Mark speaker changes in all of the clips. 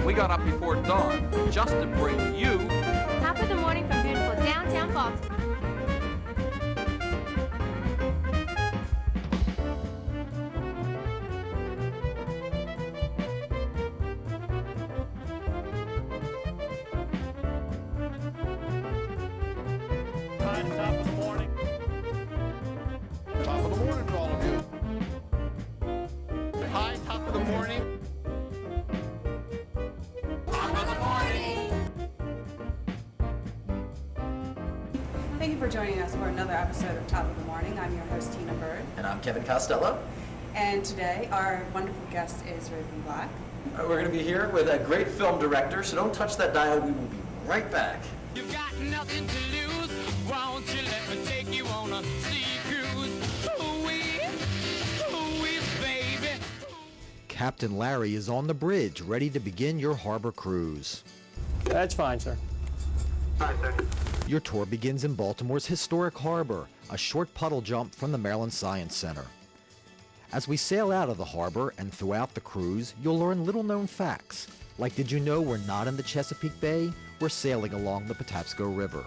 Speaker 1: We got up before dawn just to bring you
Speaker 2: Top of the morning from beautiful downtown Baltimore.
Speaker 3: Hi, top of the morning.
Speaker 4: Top of the morning to all of you. Hi, top of the morning.
Speaker 5: Thank you for joining us for another episode of Top of the Morning. I'm your host, Tina Bird.
Speaker 6: And I'm Kevin Costello.
Speaker 5: And today, our wonderful guest is Raven Black.
Speaker 6: We're going to be here with a great film director, so don't touch that dial. We will be right back.
Speaker 7: You've got nothing to lose. Won't you let me take you on a sea cruise? Ooh-wee, baby.
Speaker 8: Captain Larry is on the bridge, ready to begin your harbor cruise.
Speaker 3: That's fine, sir.
Speaker 8: Your tour begins in Baltimore's historic harbor, a short puddle jump from the Maryland Science Center. As we sail out of the harbor and throughout the cruise, you'll learn little-known facts, like did you know we're not in the Chesapeake Bay? We're sailing along the Patapsco River.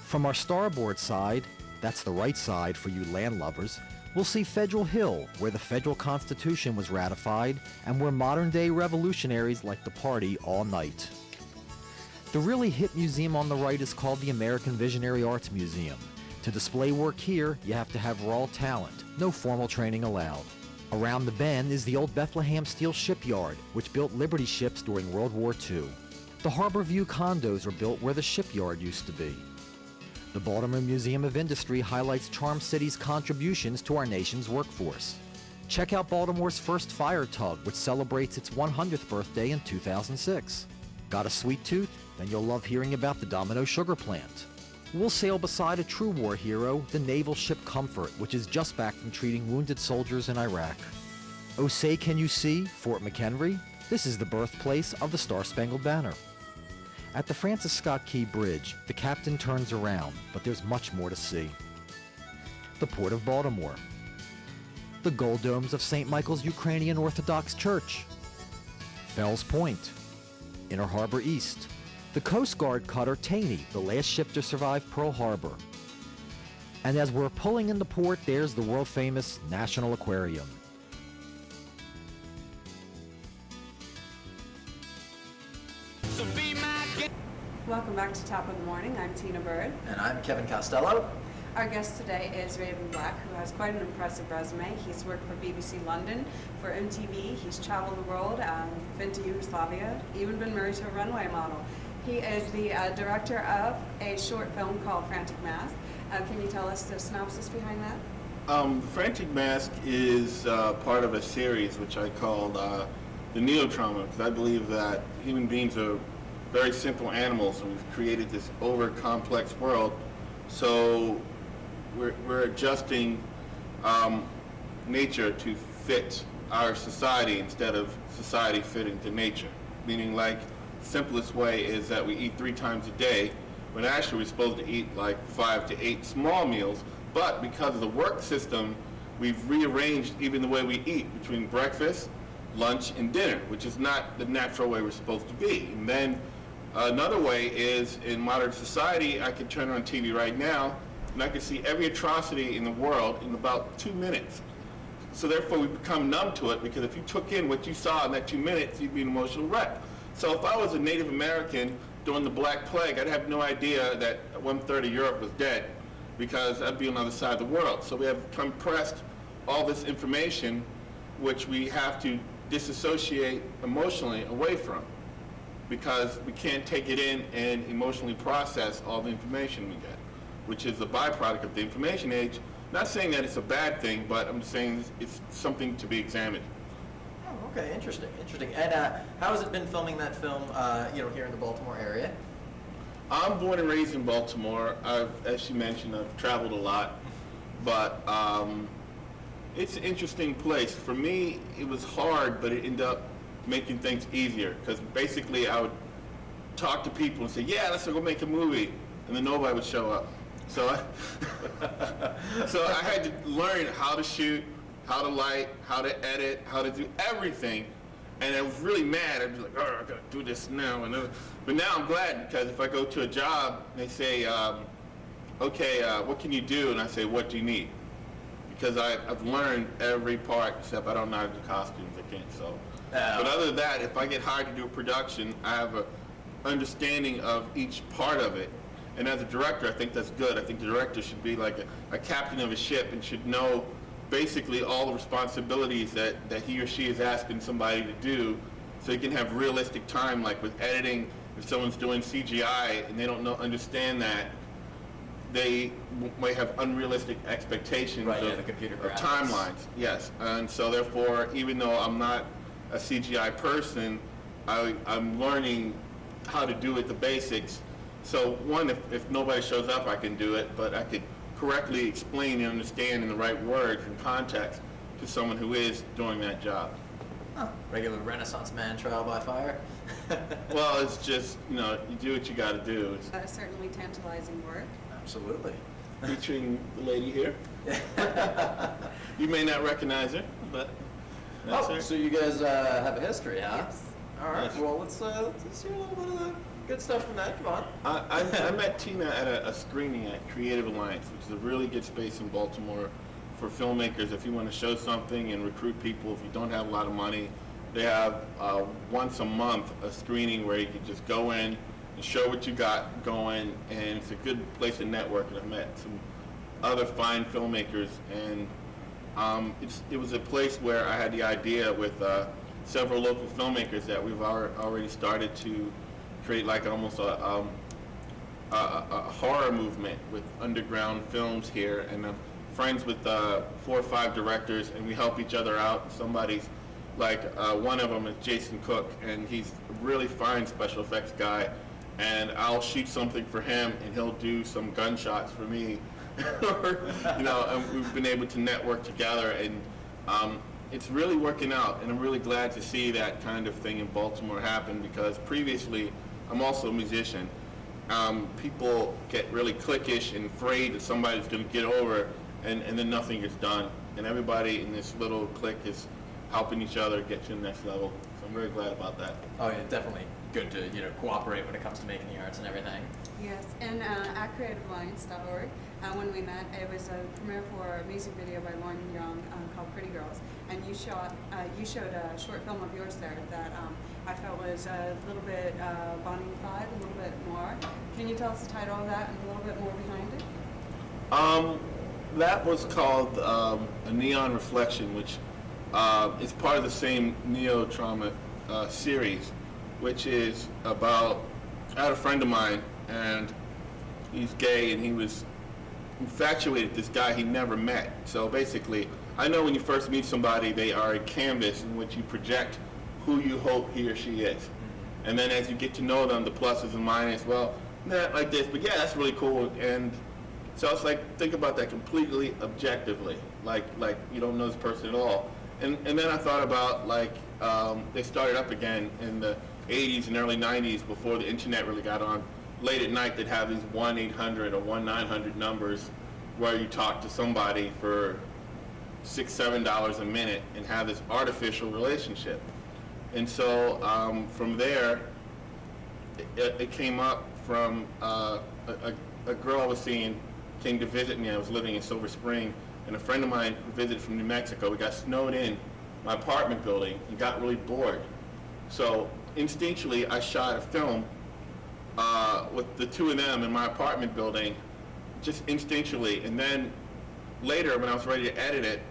Speaker 8: From our starboard side, that's the right side for you land lovers, we'll see Federal Hill, where the federal Constitution was ratified and where modern-day revolutionaries like to party all night. The really hip museum on the right is called the American Visionary Arts Museum. To display work here, you have to have raw talent, no formal training allowed. Around the bend is the old Bethlehem Steel Shipyard, which built Liberty ships during World War II. The Harbor View condos are built where the shipyard used to be. The Baltimore Museum of Industry highlights Charm City's contributions to our nation's workforce. Check out Baltimore's first fire tug, which celebrates its 100th birthday in 2006. Got a sweet tooth? Then you'll love hearing about the Domino Sugar Plant. We'll sail beside a true war hero, the naval ship Comfort, which is just back from treating wounded soldiers in Iraq. Oh, say can you see Fort McHenry? This is the birthplace of the Star-Spangled Banner. At the Francis Scott Key Bridge, the captain turns around, but there's much more to see. The Port of Baltimore. The gold domes of St. Michael's Ukrainian Orthodox Church. Fells Point. Inner Harbor East. The Coast Guard cutter Taney, the last ship to survive Pearl Harbor. And as we're pulling into port, there's the world-famous National Aquarium.
Speaker 7: So be my guest.
Speaker 5: Welcome back to Top of the Morning. I'm Tina Bird.
Speaker 6: And I'm Kevin Costello.
Speaker 5: Our guest today is Raven Black, who has quite an impressive resume. He's worked for BBC London, for MTV. He's traveled the world, been to Yugoslavia, even been married to a runway model. He is the director of a short film called Frantic Mask. Can you tell us the synopsis behind that?
Speaker 4: Frantic Mask is part of a series which I called the Neo-Trauma, because I believe that human beings are very simple animals, and we've created this over-complex world. So we're adjusting nature to fit our society instead of society fitting to nature. Meaning, like, the simplest way is that we eat 3 times a day, when actually we're supposed to eat like 5 to 8 small meals, but because of the work system, we've rearranged even the way we eat between breakfast, lunch, and dinner, which is not the natural way we're supposed to be. And then another way is, in modern society, I can turn on TV right now, and I can see every atrocity in the world in about 2 minutes. So therefore, we become numb to it, because if you took in what you saw in that 2 minutes, you'd be an emotional wreck. So if I was a Native American during the Black Plague, I'd have no idea that 1/3 of Europe was dead, because I'd be on the other side of the world. So we have compressed all this information, which we have to disassociate emotionally away from, because we can't take it in and emotionally process all the information we get, which is a byproduct of the information age. Not saying that it's a bad thing, but I'm saying it's something to be examined.
Speaker 6: Oh, okay, interesting. And how has it been filming that film, here in the Baltimore area?
Speaker 4: I'm born and raised in Baltimore. As you mentioned, I've traveled a lot, but it's an interesting place. For me, it was hard, but it ended up making things easier, because basically I would talk to people and say, yeah, let's go make a movie, and then nobody would show up. So I had to learn how to shoot, how to light, how to edit, how to do everything, And I was really mad. I was like, oh, I gotta do this now. But now I'm glad, because if I go to a job, they say, okay, what can you do? And I say, what do you need? Because I've learned every part, except I don't know how to do costumes. I can't sew. But other than that, if I get hired to do a production, I have a understanding of each part of it. And as a director, I think that's good. I think the director should be like a captain of a ship and should know basically all the responsibilities that he or she is asking somebody to do, so you can have realistic time. Like with editing, if someone's doing CGI and they don't understand that, they might have unrealistic expectations
Speaker 6: the
Speaker 4: of
Speaker 6: computer
Speaker 4: of
Speaker 6: graphics.
Speaker 4: timelines. Yes, and so therefore, even though I'm not a CGI person, I'm learning how to do it, the basics. So one, if nobody shows up, I can do it, but I could correctly explain and understand in the right words and context to someone who is doing that job.
Speaker 6: Huh. Regular Renaissance man trial by fire.
Speaker 4: Well, it's just, you do what you got to do. It's
Speaker 5: Certainly tantalizing work.
Speaker 6: Absolutely.
Speaker 4: featuring the lady here. You may not recognize her, but that's her.
Speaker 6: So you guys have a history, huh?
Speaker 5: Yes.
Speaker 6: All right.
Speaker 4: Yes.
Speaker 6: Well, let's hear a little bit of the good stuff from that. Come on.
Speaker 4: I met Tina at a screening at Creative Alliance, which is a really good space in Baltimore for filmmakers. If you want to show something and recruit people, if you don't have a lot of money, they have once a month a screening where you can just go in and show what you got going, and it's a good place to network. And I've met some other fine filmmakers, and it was a place where I had the idea with several local filmmakers that we've already started to create like almost a horror movement with underground films here, and I'm friends with 4 or 5 directors, and we help each other out. Somebody's like one of them is Jason Cook, and he's a really fine special effects guy, and I'll shoot something for him and he'll do some gunshots for me. And we've been able to network together, and it's really working out, and I'm really glad to see that kind of thing in Baltimore happen, because previously I'm also a musician. People get really cliquish and afraid that somebody's going to get over, and then nothing gets done. And everybody in this little clique is helping each other get to the next level. So I'm very glad about that.
Speaker 6: Oh yeah, definitely good to cooperate when it comes to making the arts and everything.
Speaker 5: Yes, and at creativealliance.org, when we met, it was a premiere for a music video by Lauren Young called Pretty Girls, and you showed a short film of yours there that I felt was a little bit Bonnie and Clyde, a little bit more. Can you tell us the title of that and a little bit more behind it?
Speaker 4: That was called A Neon Reflection, which is part of the same Neo-Trauma series, which is about, I had a friend of mine, and he's gay, and he was infatuated with this guy he never met. So basically, I know when you first meet somebody, they are a canvas in which you project who you hope he or she is. And then as you get to know them, the pluses and minuses, well, not like this, but yeah, that's really cool. And so it's like, think about that completely objectively, like you don't know this person at all. And then I thought about, like, they started up again in the 80s and early 90s before the internet really got on. Late at night, they'd have these 1-800 or 1-900 numbers where you talk to somebody for $6, $7 a minute and have this artificial relationship. And so from there, it came up from a girl I was seeing came to visit me. I was living in Silver Spring, and a friend of mine who visited from New Mexico. We got snowed in my apartment building and got really bored. So instinctually, I shot a film with the 2 of them in my apartment building, just instinctually. And then later, when I was ready to edit it,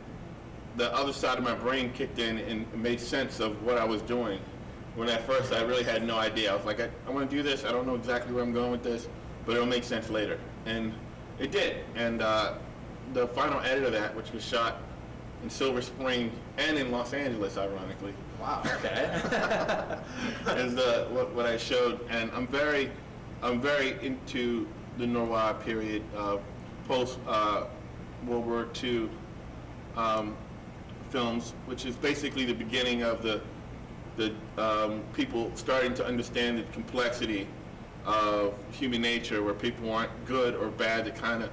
Speaker 4: the other side of my brain kicked in and made sense of what I was doing. When at first I really had no idea. I was like, I want to do this. I don't know exactly where I'm going with this, but it'll make sense later. And it did. And the final edit of that, which was shot in Silver Spring and in Los Angeles, ironically.
Speaker 6: Wow. Okay.
Speaker 4: is what I showed, and I'm very into the noir period, post World War II films, which is basically the beginning of the people starting to understand the complexity of human nature, where people aren't good or bad, they're kind of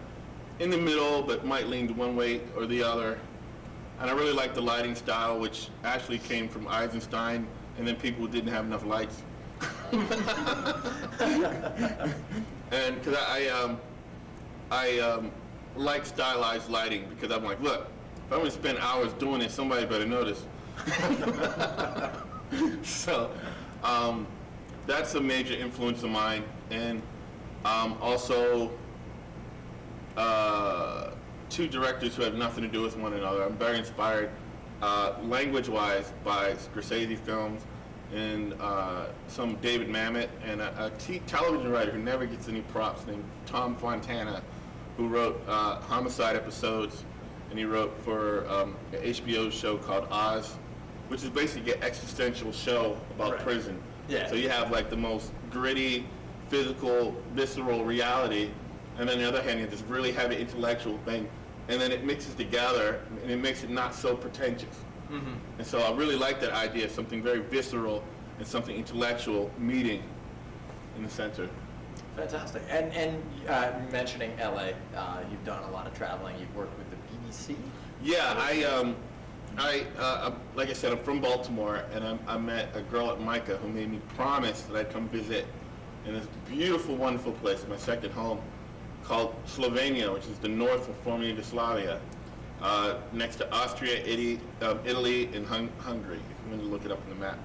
Speaker 4: in the middle, but might lean to one way or the other. And I really like the lighting style, which actually came from Eisenstein and then people who didn't have enough lights. And because I like stylized lighting, because I'm like, look, if I'm gonna spend hours doing this, somebody better notice. So that's a major influence of mine, and also two directors who have nothing to do with one another. I'm very inspired language-wise by Scorsese films and some David Mamet, and a television writer who never gets any props named Tom Fontana, who wrote Homicide episodes, and he wrote for an HBO show called Oz, which is basically an existential show about prison.
Speaker 6: Yeah.
Speaker 4: So you have like the most gritty, physical, visceral reality, and then on the other hand, you have this really heavy intellectual thing, and then it mixes together, and it makes it not so pretentious. Mm-hmm. And so I really like that idea of something very visceral and something intellectual meeting in the center.
Speaker 6: Fantastic. And mentioning LA, you've done a lot of traveling. You've worked with the BBC.
Speaker 4: Yeah, I like I said, I'm from Baltimore, and I met a girl at Micah who made me promise that I'd come visit in this beautiful, wonderful place, my second home, called Slovenia, which is the north of former Yugoslavia, next to Austria, Italy, and Hungary. If you want to look it up on the map.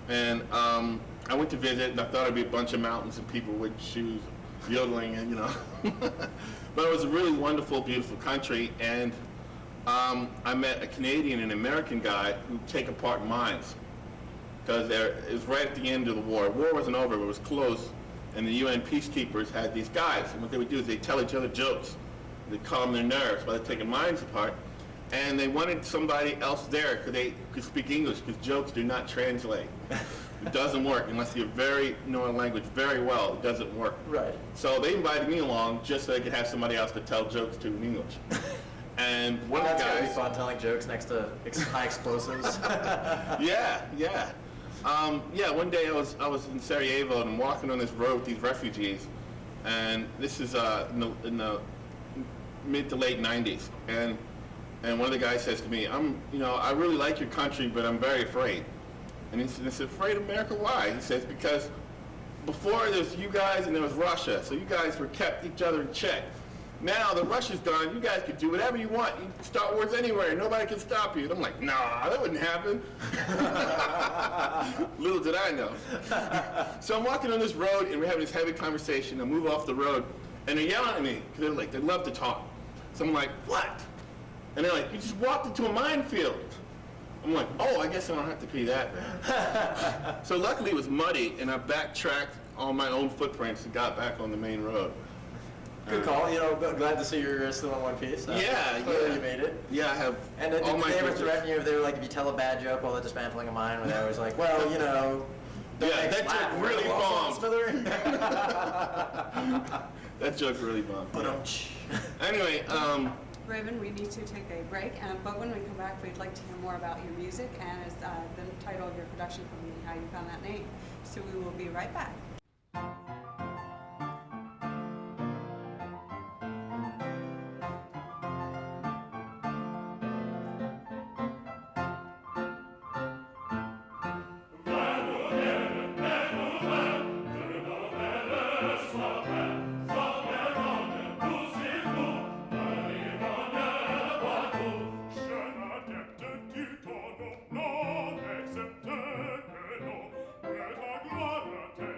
Speaker 4: And I went to visit, and I thought it'd be a bunch of mountains and people with shoes, yodeling, and But it was a really wonderful, beautiful country, and I met a Canadian and American guy who take apart mines, because it was right at the end of the war. War wasn't over, but it was close, and the UN peacekeepers had these guys, and what they would do is they'd tell each other jokes. They'd calm their nerves by taking mines apart, and they wanted somebody else there because they could speak English, because jokes do not translate. It doesn't work unless you know a language very well. It doesn't work.
Speaker 6: Right.
Speaker 4: So they invited me along just so they could have somebody else to tell jokes to in English. And one of the
Speaker 6: That's gonna be
Speaker 4: guys,
Speaker 6: fun, telling jokes next to high explosives.
Speaker 4: yeah. One day I was in Sarajevo, and I'm walking on this road with these refugees, and this is in the mid to late 90s, and one of the guys says to me, I really like your country, but I'm very afraid. And he said, afraid of America? Why? He says, because before there was you guys and there was Russia, so you guys were kept each other in check. Now that Russia's gone, you guys can do whatever you want. You can start wars anywhere. Nobody can stop you. And I'm like, nah, that wouldn't happen. Little did I know. So I'm walking on this road, and we're having this heavy conversation. I move off the road, and they're yelling at me, because they love to talk. So I'm like, what? And they're like, you just walked into a minefield. I'm like, oh, I guess I don't have to pay that. So luckily it was muddy, and I backtracked on my own footprints and got back on the main road.
Speaker 6: Good call. Glad to see you're still in one piece.
Speaker 4: Yeah.
Speaker 6: You made it.
Speaker 4: Yeah, I have.
Speaker 6: And did they ever threaten you if they were like, if you tell a bad joke while they're dismantling a mine, where they're always like, well,
Speaker 4: Yeah, that joke really bombed. That joke really bombed. Anyway,
Speaker 5: Raven, we need to take a break, but when we come back, we'd like to hear more about your music and as the title of your production company, how you found that name. So we will be right back.
Speaker 9: Non accepte que non, que ta gloire tes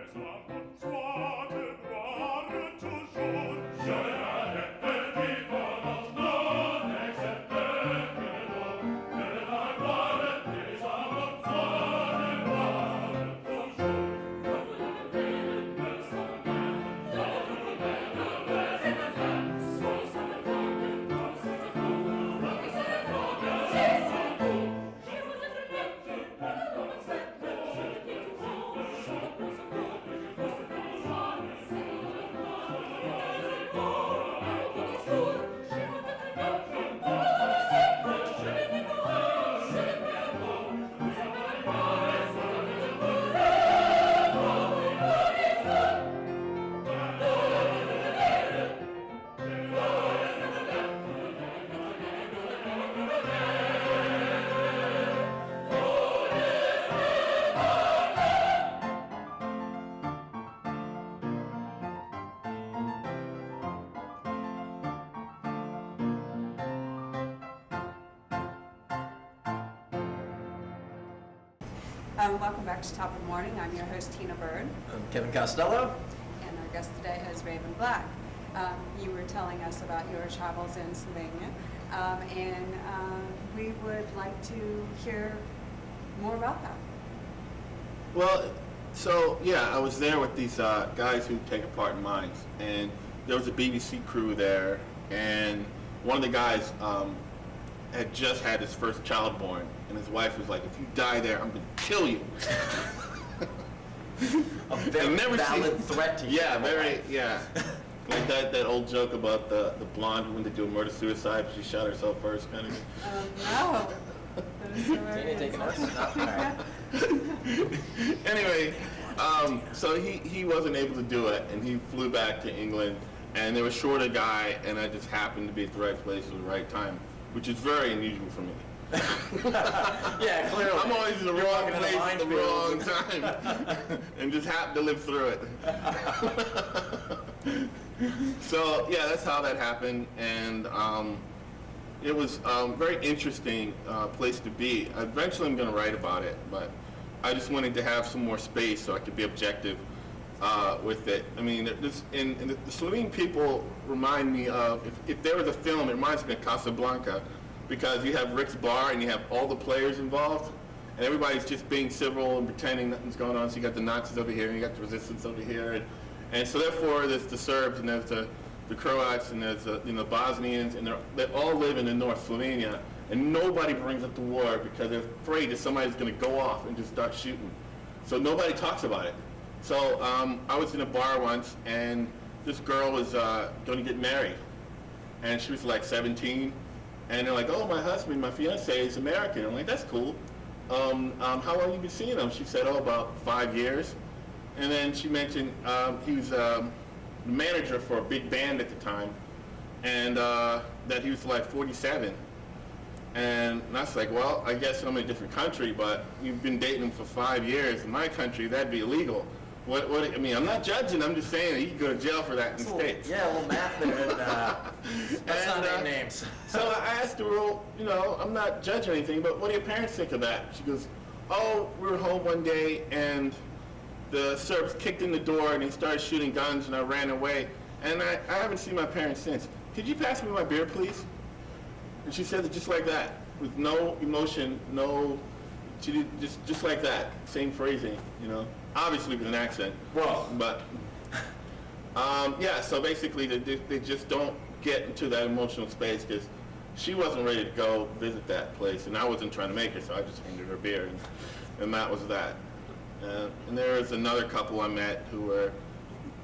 Speaker 5: Welcome back to Top of the Morning. I'm your host, Tina Bird,
Speaker 6: I'm Kevin Costello.
Speaker 5: and our guest today is Raven Black. You were telling us about your travels in Slovenia, and we would like to hear more about that.
Speaker 4: Well, so yeah, I was there with these guys who take apart in mines, and there was a BBC crew there, and one of the guys had just had his first child born, and his wife was like, "If you die there, I'm gonna kill you."
Speaker 6: A very
Speaker 4: never
Speaker 6: valid
Speaker 4: seen-
Speaker 6: threat to you.
Speaker 4: Yeah, very, yeah. Like that old joke about the blonde who went to do a murder-suicide, but she shot herself first, kind of thing.
Speaker 5: No. That is so
Speaker 6: Tina,
Speaker 5: very
Speaker 6: taking notes? No?
Speaker 5: interesting.
Speaker 6: All right.
Speaker 4: Anyway, so he wasn't able to do it, and he flew back to England, and they were short a guy, and I just happened to be at the right place at the right time, which is very unusual for me.
Speaker 6: Yeah, clearly.
Speaker 4: I'm always in the
Speaker 6: You're
Speaker 4: wrong
Speaker 6: walking in
Speaker 4: place at the wrong
Speaker 6: minefield.
Speaker 4: time, and just happen to live through it. So yeah, that's how that happened, and it was a very interesting place to be. Eventually, I'm going to write about it, but I just wanted to have some more space so I could be objective with it. I mean, the Slovene people remind me of, if there was a film, it reminds me of Casablanca, because you have Rick's Bar and you have all the players involved, and everybody's just being civil and pretending nothing's going on. So you got the Nazis over here, and you got the resistance over here, and so therefore there's the Serbs and there's the Croats and there's the Bosnians, and they all live in the North Slovenia, and nobody brings up the war because they're afraid that somebody's going to go off and just start shooting. So nobody talks about it. So I was in a bar once, and this girl was going to get married, and she was like 17, and they're like, "Oh, my husband, my fiance is American." I'm like, "That's cool. How long you been seeing him?" She said, "Oh, about 5 years." And then she mentioned he was the manager for a big band at the time, and that he was like 47. And I was like, "Well, I guess I'm in a different country, but you've been dating him for 5 years. In my country, that'd be illegal." What? I mean, I'm not judging. I'm just saying that you could go to jail for that in the States.
Speaker 6: Yeah, a little math there. Let's not name names.
Speaker 4: So I asked her, "Well, I'm not judging anything, but what do your parents think of that?" She goes, "Oh, we were home one day, and the Serbs kicked in the door, and they started shooting guns, and I ran away. And I haven't seen my parents since. Could you pass me my beer, please?" And she said it just like that, with no emotion, she did just like that, same phrasing, obviously with an accent.
Speaker 6: Well,
Speaker 4: but yeah, so basically they just don't get into that emotional space because she wasn't ready to go visit that place, and I wasn't trying to make her, so I just handed her beer, and that was that. And there was another couple I met who were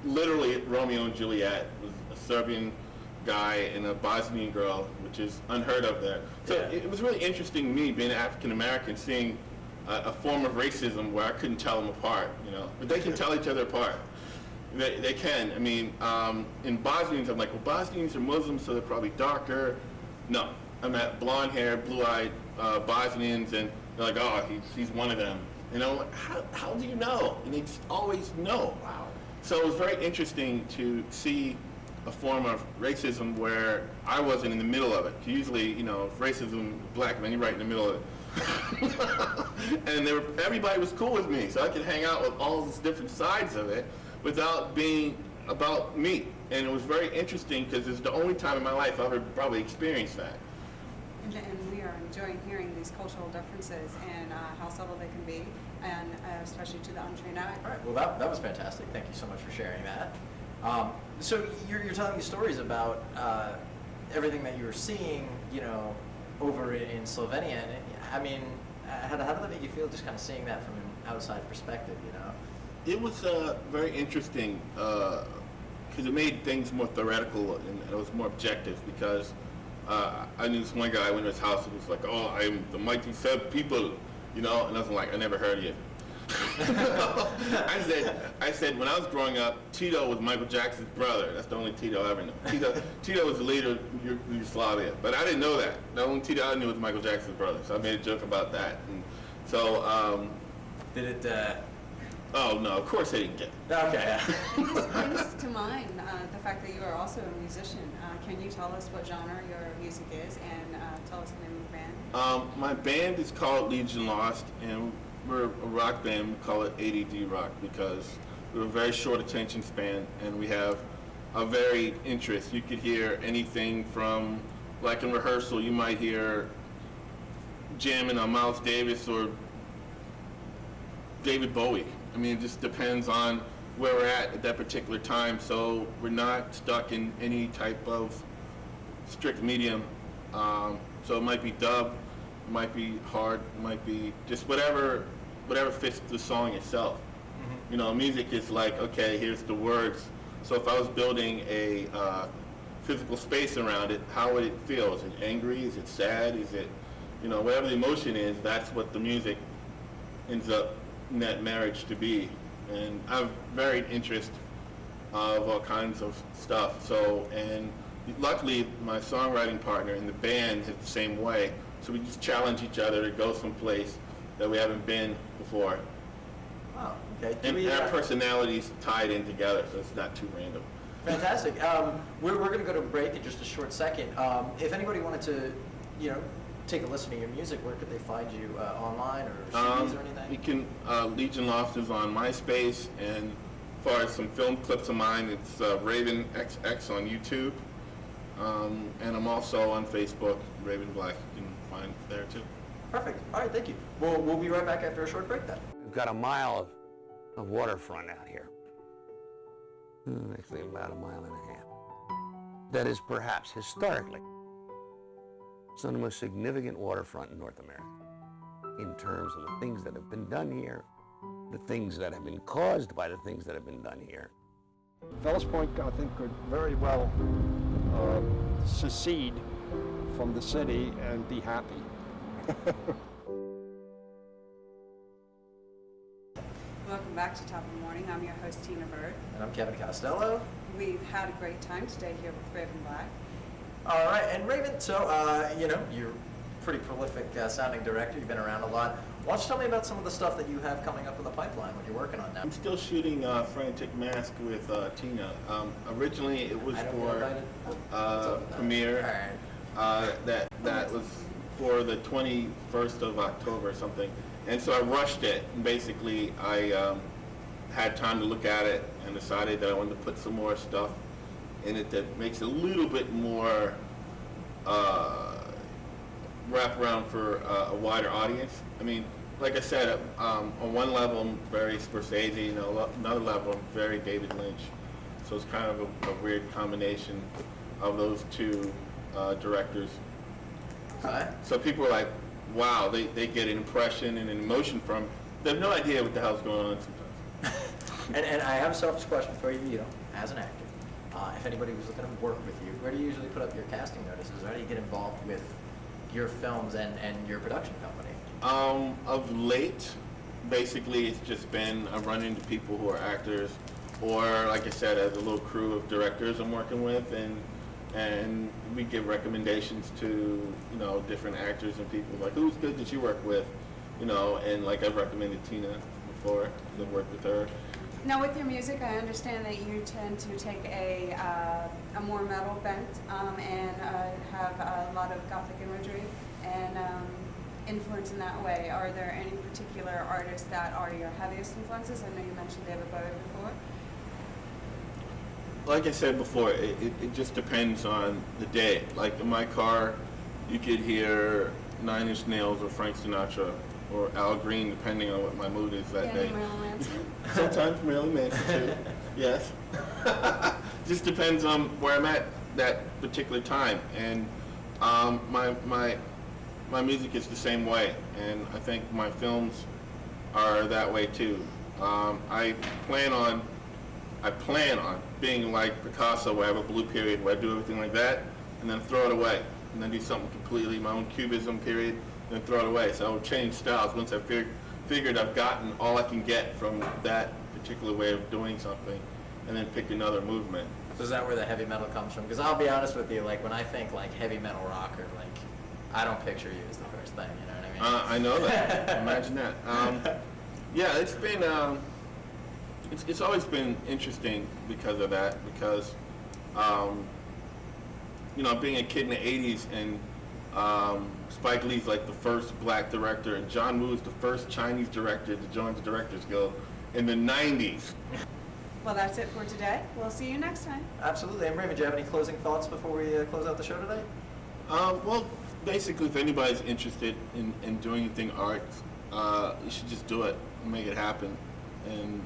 Speaker 4: literally Romeo and Juliet. It was a Serbian guy and a Bosnian girl, which is unheard of there. So
Speaker 6: Yeah.
Speaker 4: it was really interesting to me, being African American, seeing a form of racism where I couldn't tell them apart, but they can tell each other apart. They can. I mean, in Bosnians, I'm like, well, Bosnians are Muslims, so they're probably darker. No, I met blonde-haired, blue-eyed Bosnians, and they're like, "Oh, he's one of them." I'm like, how do you know? And they just always know.
Speaker 6: wow.
Speaker 4: So it was very interesting to see a form of racism where I wasn't in the middle of it. Usually, if racism, black men, you're right in the middle of it. And everybody was cool with me, so I could hang out with all these different sides of it without being about me. And it was very interesting because it's the only time in my life I've ever probably experienced that.
Speaker 5: And we are enjoying hearing these cultural differences and how subtle they can be, and especially to the untrained eye.
Speaker 6: All right. Well, that was fantastic. Thank you so much for sharing that. So you're telling me stories about everything that you were seeing, over in Slovenia. And I mean, how did that make you feel, just kind of seeing that from an outside perspective?
Speaker 4: It was very interesting because it made things more theoretical and it was more objective I knew this one guy, I went to his house and was like, "Oh, I am the mighty Serb people," and I was like, "I never heard of you." I said, when I was growing up, Tito was Michael Jackson's brother. That's the only Tito I ever knew. Tito was the leader of Yugoslavia, but I didn't know that. The only Tito I knew was Michael Jackson's brother, so I made a joke about that. And so,
Speaker 6: Did it?
Speaker 4: oh no, of course they didn't get it.
Speaker 6: Okay.
Speaker 5: This brings to mind the fact that you are also a musician. Can you tell us what genre your music is, and tell us the name of the band?
Speaker 4: My band is called Legion Lost, and we're a rock band. We call it ADD rock because we have a very short attention span and we have a varied interest. You could hear anything from, like in rehearsal, you might hear jamming on Miles Davis or David Bowie. I mean, it just depends on where we're at that particular time. So we're not stuck in any type of strict medium. So it might be dub, it might be hard, it might be just whatever fits the song itself. You know, music is like, okay, here's the words. So if I was building a physical space around it, how would it feel? Is it angry? Is it sad? Is it, you know, whatever the emotion is, that's what the music ends up in that marriage to be. And I have varied interest of all kinds of stuff. So, and luckily my songwriting partner in the band is the same way. So we just challenge each other to go someplace that we haven't been before.
Speaker 6: Wow, okay.
Speaker 4: And our personalities tied in together, so it's not too random.
Speaker 6: Fantastic. We're going to go to break in just a short second. If anybody wanted to, you know, take a listen to your music, where could they find you online or CDs or anything?
Speaker 4: You can, Legion Loft is on MySpace, and as far as some film clips of mine, it's Raven XX on YouTube. And I'm also on Facebook, Raven Black. You can find there too.
Speaker 6: Perfect. All right, thank you. We'll be right back after a short break then.
Speaker 9: We've got a mile of waterfront out here. Actually about a mile and a half. That is perhaps historically some of the most significant waterfront in North America in terms of the things that have been done here, the things that have been caused by the things that have been done here.
Speaker 3: Fells Point, I think, could very well secede from the city and be happy.
Speaker 5: Welcome back to Top of the Morning. I'm your host, Tina Bird.
Speaker 6: And I'm Kevin Costello.
Speaker 5: We've had a great time today here with Raven Black.
Speaker 6: All right, and Raven, so, you know, you're a pretty prolific sounding director. You've been around a lot. Why don't you tell me about some of the stuff that you have coming up in the pipeline, what you're working on now?
Speaker 4: I'm still shooting Frantic Mask with Tina. Originally it was for premiere. That was for the 21st of October or something. And so I rushed it, and basically I had time to look at it and decided that I wanted to put some more stuff in it that makes it a little bit more wrap around for a wider audience. I mean, like I said, on one level I'm very Scorsese, and another level I'm very David Lynch. So it's kind of a weird combination of those two directors. So people are like, wow, they get an impression and an emotion from, they have no idea what the hell's going on sometimes.
Speaker 6: And I have a selfish question for you, you know, as an actor. If anybody was looking to work with you, where do you usually put up your casting notices? How do you get involved with your films and your production company?
Speaker 4: Of late, basically it's just been I run into people who are actors, or like I said, as a little crew of directors I'm working with, and we give recommendations to, you know, different actors and people, like, who's good that you work with, you know, and like I've recommended Tina before to work with her.
Speaker 5: Now with your music, I understand that you tend to take a more metal bent and have a lot of gothic imagery and influence in that way. Are there any particular artists that are your heaviest influences? I know you mentioned David Bowie before.
Speaker 4: Like I said before, it just depends on the day. Like in my car, you could hear Nine Inch Nails or Frank Sinatra or Al Green, depending on what my mood is that day.
Speaker 5: Marilyn Manson?
Speaker 4: Sometimes Marilyn Manson too, yes. Just depends on where I'm at that particular time. And my music is the same way, and I think my films are that way too. I plan on being like Picasso, where I have a blue period, where I do everything like that, and then throw it away, and then do something completely, my own cubism period, and then throw it away. So I would change styles once I figured I've gotten all I can get from that particular way of doing something, and then pick another movement.
Speaker 6: So is that where the heavy metal comes from? Because I'll be honest with you, like when I think like heavy metal rocker, like I don't picture you as the first thing, you know what I mean?
Speaker 4: I know that. Imagine that. Yeah, it's been, it's always been interesting because of that, because, you know, being a kid in the 80s and Spike Lee's like the first black director, and John Woo's the first Chinese director to join the Directors Guild in the 90s.
Speaker 5: Well, that's it for today. We'll see you next time.
Speaker 6: Absolutely. And Raymond, do you have any closing thoughts before we close out the show today?
Speaker 4: Well, basically, if anybody's interested in doing anything arts, you should just do it and make it happen. And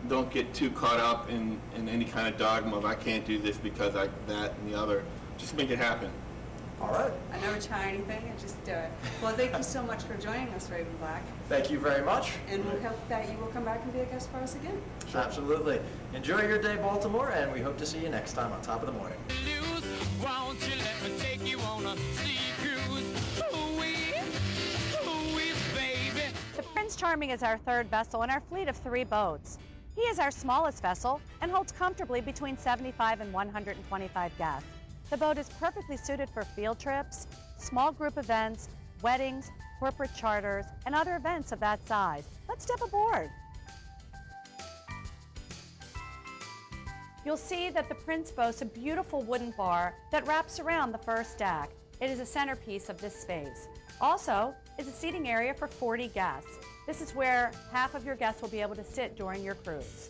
Speaker 4: don't get too caught up in any kind of dogma of I can't do this because I that and the other. Just make it happen.
Speaker 6: All right.
Speaker 5: I never try anything, I just do it. Well, thank you so much for joining us, Raven Black.
Speaker 6: Thank you very much.
Speaker 5: And we hope that you will come back and be a guest for us again.
Speaker 6: Absolutely. Enjoy your day, Baltimore, and we hope to see you next time on Top of the Morning.
Speaker 7: News, won't you let me take you on a sea cruise? Ooh-wee, baby.
Speaker 10: The Prince Charming is our third vessel in our fleet of 3 boats. He is our smallest vessel and holds comfortably between 75 and 125 guests. The boat is perfectly suited for field trips, small group events, weddings, corporate charters, and other events of that size. Let's step aboard. You'll see that the Prince boasts a beautiful wooden bar that wraps around the first deck. It is a centerpiece of this space. Also, is a seating area for 40 guests. This is where half of your guests will be able to sit during your cruise.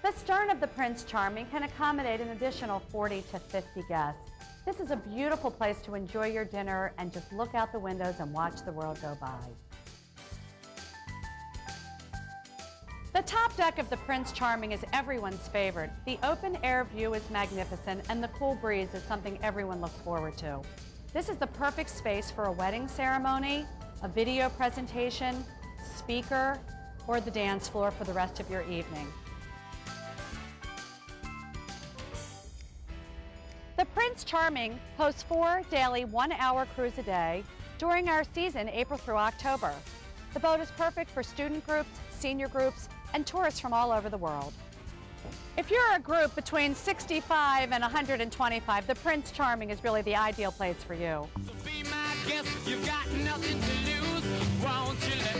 Speaker 10: The stern of the Prince Charming can accommodate an additional 40 to 50 guests. This is a beautiful place to enjoy your dinner and just look out the windows and watch the world go by. The top deck of the Prince Charming is everyone's favorite. The open air view is magnificent and the cool breeze is something everyone looks forward to. This is the perfect space for a wedding ceremony, a video presentation, speaker, or the dance floor for the rest of your evening. The Prince Charming hosts 4 daily 1-hour cruise a day during our season, April through October. The boat is perfect for student groups, senior groups, and tourists from all over the world. If you're a group between 65 and 125, the Prince Charming is really the ideal place for you.
Speaker 7: So be my guest, you've got nothing to lose. Won't you let